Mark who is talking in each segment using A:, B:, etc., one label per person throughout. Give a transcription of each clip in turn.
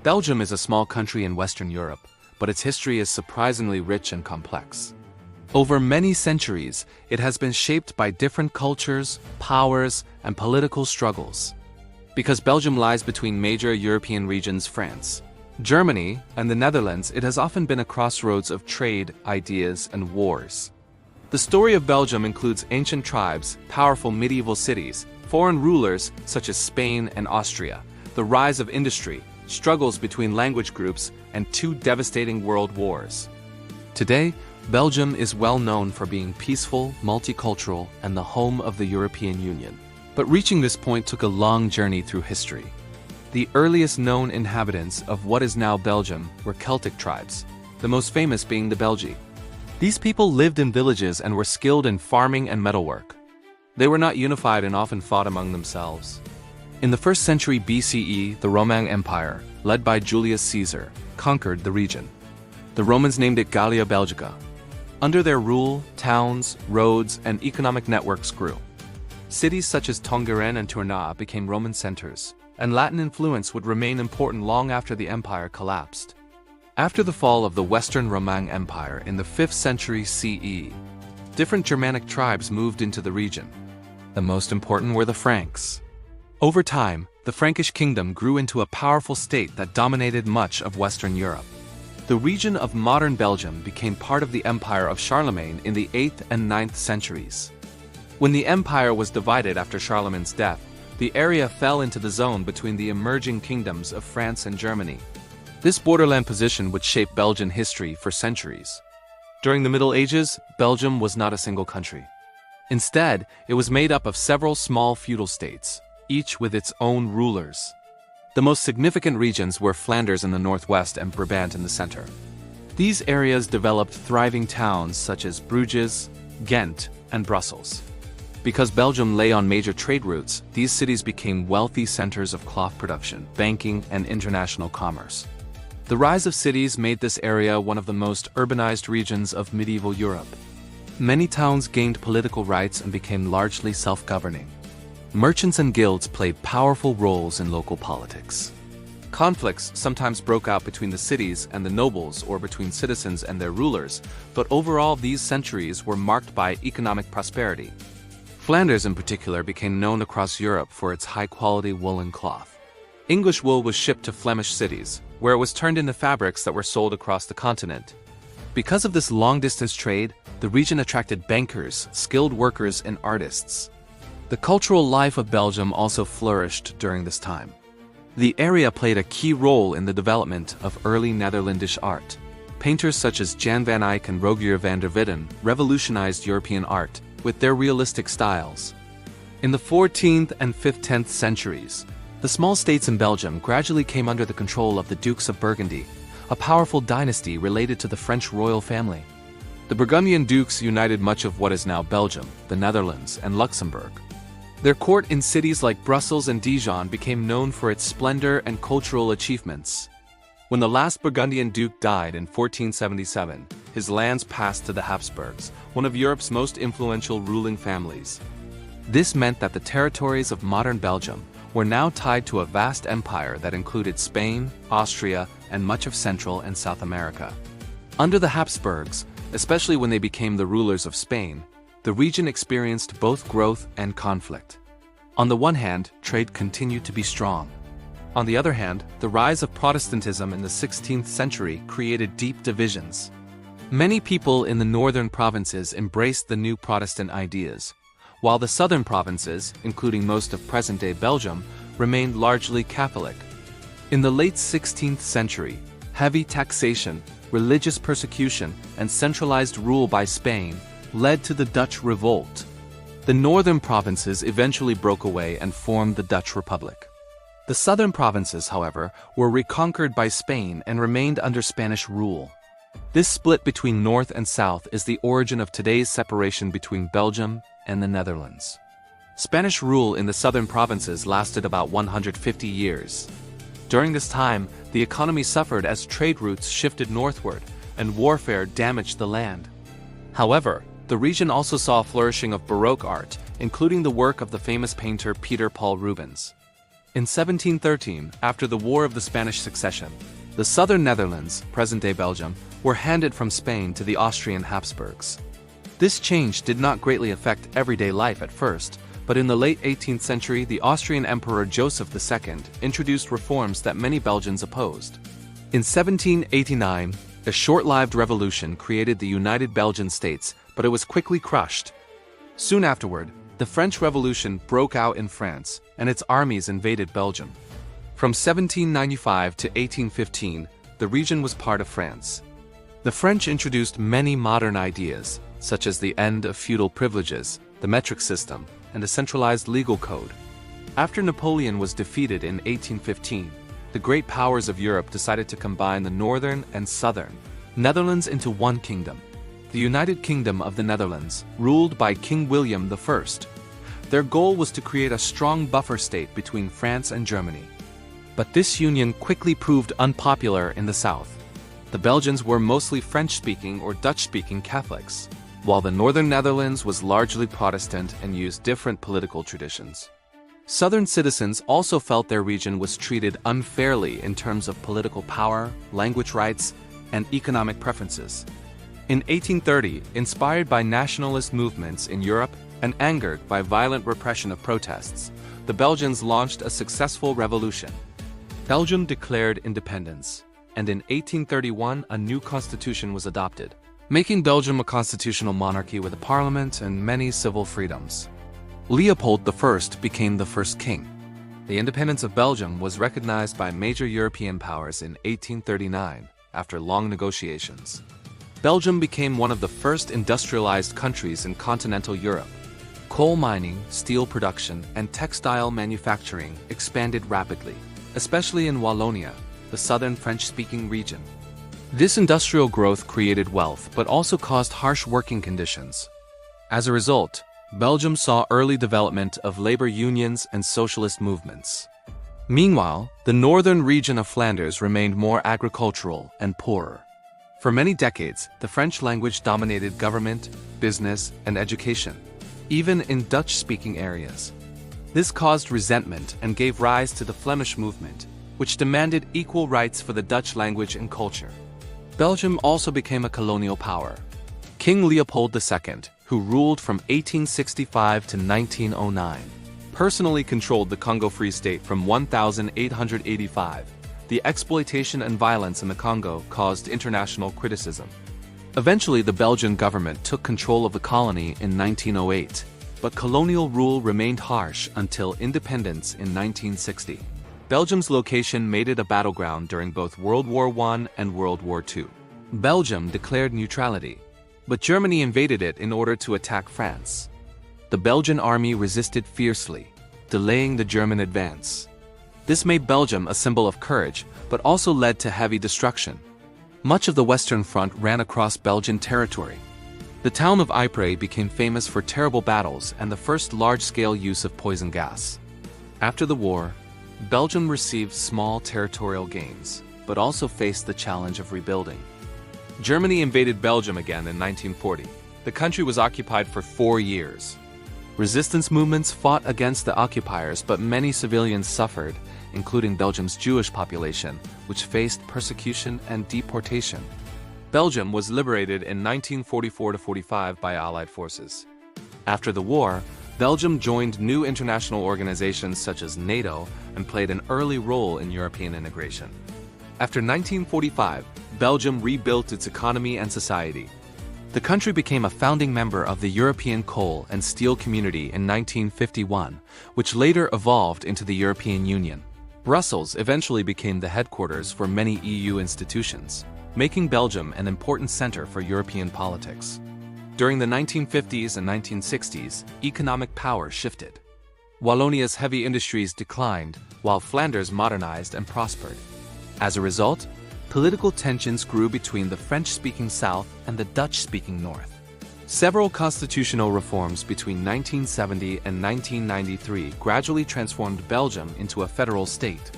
A: Belgium is a small country in Western Europe, but its history is surprisingly rich and complex. Over many centuries, it has been shaped by different cultures, powers, and political struggles. Because Belgium lies between major European regions France, Germany, and the Netherlands, it has often been a crossroads of trade, ideas, and wars. The story of Belgium includes ancient tribes, powerful medieval cities, foreign rulers such as Spain and Austria, the rise of industry, struggles between language groups, and two devastating world wars. Today, Belgium is well known for being peaceful, multicultural, and the home of the European Union. But reaching this point took a long journey through history. The earliest known inhabitants of what is now Belgium were Celtic tribes, the most famous being the Belgi. These people lived in villages and were skilled in farming and metalwork. They were not unified and often fought among themselves. In the 1st century BCE, the Roman Empire, led by Julius Caesar, conquered the region. The Romans named it Gallia Belgica. Under their rule, towns, roads, and economic networks grew. Cities such as Tongeren and Tournai became Roman centers, and Latin influence would remain important long after the empire collapsed. After the fall of the Western Roman Empire in the 5th century CE, different Germanic tribes moved into the region. The most important were the Franks. Over time, the Frankish kingdom grew into a powerful state that dominated much of Western Europe. The region of modern Belgium became part of the Empire of Charlemagne in the 8th and 9th centuries. When the empire was divided after Charlemagne's death, the area fell into the zone between the emerging kingdoms of France and Germany. This borderland position would shape Belgian history for centuries. During the Middle Ages, Belgium was not a single country. Instead, it was made up of several small feudal states, each with its own rulers. The most significant regions were Flanders in the northwest and Brabant in the center. These areas developed thriving towns such as Bruges, Ghent, and Brussels. Because Belgium lay on major trade routes, these cities became wealthy centers of cloth production, banking, and international commerce. The rise of cities made this area one of the most urbanized regions of medieval Europe. Many towns gained political rights and became largely self-governing. Merchants and guilds played powerful roles in local politics. Conflicts sometimes broke out between the cities and the nobles or between citizens and their rulers, but overall these centuries were marked by economic prosperity. Flanders in particular became known across Europe for its high-quality woolen cloth. English wool was shipped to Flemish cities, where it was turned into fabrics that were sold across the continent. Because of this long-distance trade, the region attracted bankers, skilled workers, and artists. The cultural life of Belgium also flourished during this time. The area played a key role in the development of early Netherlandish art. Painters such as Jan van Eyck and Rogier van der Witten revolutionized European art with their realistic styles. In the 14th and 10th centuries, the small states in Belgium gradually came under the control of the Dukes of Burgundy, a powerful dynasty related to the French royal family. The Burgundian dukes united much of what is now Belgium, the Netherlands, and Luxembourg. Their court in cities like Brussels and Dijon became known for its splendor and cultural achievements. When the last Burgundian duke died in 1477, his lands passed to the Hapsburgs, one of Europe's most influential ruling families. This meant that the territories of modern Belgium were now tied to a vast empire that included Spain, Austria, and much of Central and South America. Under the Hapsburgs, especially when they became the rulers of Spain, the region experienced both growth and conflict. On the one hand, trade continued to be strong. On the other hand, the rise of Protestantism in the 16th century created deep divisions. Many people in the northern provinces embraced the new Protestant ideas, while the southern provinces, including most of present-day Belgium, remained largely Catholic. In the late 16th century, heavy taxation, religious persecution, and centralized rule by Spain led to the Dutch Revolt. The northern provinces eventually broke away and formed the Dutch Republic. The southern provinces, however, were reconquered by Spain and remained under Spanish rule. This split between North and South is the origin of today's separation between Belgium and the Netherlands. Spanish rule in the southern provinces lasted about 150 years. During this time, the economy suffered as trade routes shifted northward and warfare damaged the land. However, the region also saw a flourishing of Baroque art, including the work of the famous painter Peter Paul Rubens. In 1713, after the War of the Spanish Succession, the southern Netherlands, present-day Belgium, were handed from Spain to the Austrian Hapsburgs. This change did not greatly affect everyday life at first, but in the late 18th century the Austrian Emperor Joseph II introduced reforms that many Belgians opposed. In 1789, a short-lived revolution created the United Belgian States, but it was quickly crushed. Soon afterward, the French Revolution broke out in France, and its armies invaded Belgium. From 1795 to 1815, the region was part of France. The French introduced many modern ideas, such as the end of feudal privileges, the metric system, and a centralized legal code. After Napoleon was defeated in 1815, the great powers of Europe decided to combine the northern and southern Netherlands into one kingdom, the United Kingdom of the Netherlands, ruled by King William I. Their goal was to create a strong buffer state between France and Germany. But this union quickly proved unpopular in the south. The Belgians were mostly French-speaking or Dutch-speaking Catholics, while the northern Netherlands was largely Protestant and used different political traditions. Southern citizens also felt their region was treated unfairly in terms of political power, language rights, and economic preferences. In 1830, inspired by nationalist movements in Europe and angered by violent repression of protests, the Belgians launched a successful revolution. Belgium declared independence, and in 1831 a new constitution was adopted, making Belgium a constitutional monarchy with a parliament and many civil freedoms. Leopold I became the first king. The independence of Belgium was recognized by major European powers in 1839 after long negotiations. Belgium became one of the first industrialized countries in continental Europe. Coal mining, steel production, and textile manufacturing expanded rapidly, especially in Wallonia, the southern French-speaking region. This industrial growth created wealth but also caused harsh working conditions. As a result, Belgium saw early development of labor unions and socialist movements. Meanwhile, the northern region of Flanders remained more agricultural and poorer. For many decades, the French language dominated government, business, and education, even in Dutch-speaking areas. This caused resentment and gave rise to the Flemish movement, which demanded equal rights for the Dutch language and culture. Belgium also became a colonial power. King Leopold II, who ruled from 1865 to 1909, personally controlled the Congo Free State from 1885. The exploitation and violence in the Congo caused international criticism. Eventually, the Belgian government took control of the colony in 1908, but colonial rule remained harsh until independence in 1960. Belgium's location made it a battleground during both World War I and World War II. Belgium declared neutrality, but Germany invaded it in order to attack France. The Belgian army resisted fiercely, delaying the German advance. This made Belgium a symbol of courage, but also led to heavy destruction. Much of the Western Front ran across Belgian territory. The town of Ypres became famous for terrible battles and the first large-scale use of poison gas. After the war, Belgium received small territorial gains, but also faced the challenge of rebuilding. Germany invaded Belgium again in 1940. The country was occupied for 4 years. Resistance movements fought against the occupiers, but many civilians suffered, including Belgium's Jewish population, which faced persecution and deportation. Belgium was liberated in 1944-45 by Allied forces. After the war, Belgium joined new international organizations such as NATO and played an early role in European integration. After 1945, Belgium rebuilt its economy and society. The country became a founding member of the European Coal and Steel Community in 1951, which later evolved into the European Union. Brussels eventually became the headquarters for many EU institutions, making Belgium an important center for European politics. During the 1950s and 1960s, economic power shifted. Wallonia's heavy industries declined, while Flanders modernized and prospered. As a result, political tensions grew between the French-speaking South and the Dutch-speaking North. Several constitutional reforms between 1970 and 1993 gradually transformed Belgium into a federal state.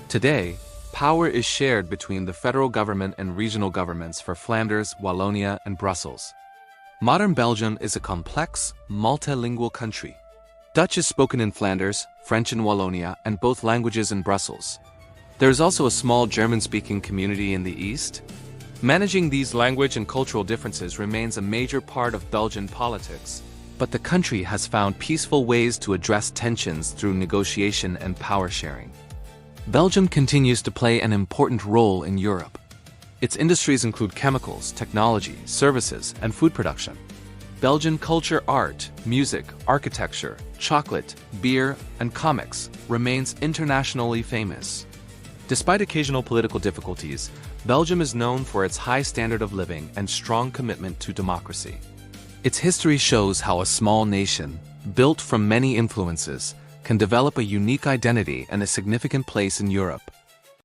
A: Today, power is shared between the federal government and regional governments for Flanders, Wallonia, and Brussels. Modern Belgium is a complex, multilingual country. Dutch is spoken in Flanders, French in Wallonia, and both languages in Brussels. There is also a small German-speaking community in the east. Managing these language and cultural differences remains a major part of Belgian politics, but the country has found peaceful ways to address tensions through negotiation and power sharing. Belgium continues to play an important role in Europe. Its industries include chemicals, technology, services, and food production. Belgian culture, art, music, architecture, chocolate, beer, and comics remains internationally famous. Despite occasional political difficulties, Belgium is known for its high standard of living and strong commitment to democracy. Its history shows how a small nation, built from many influences, can develop a unique identity and a significant place in Europe.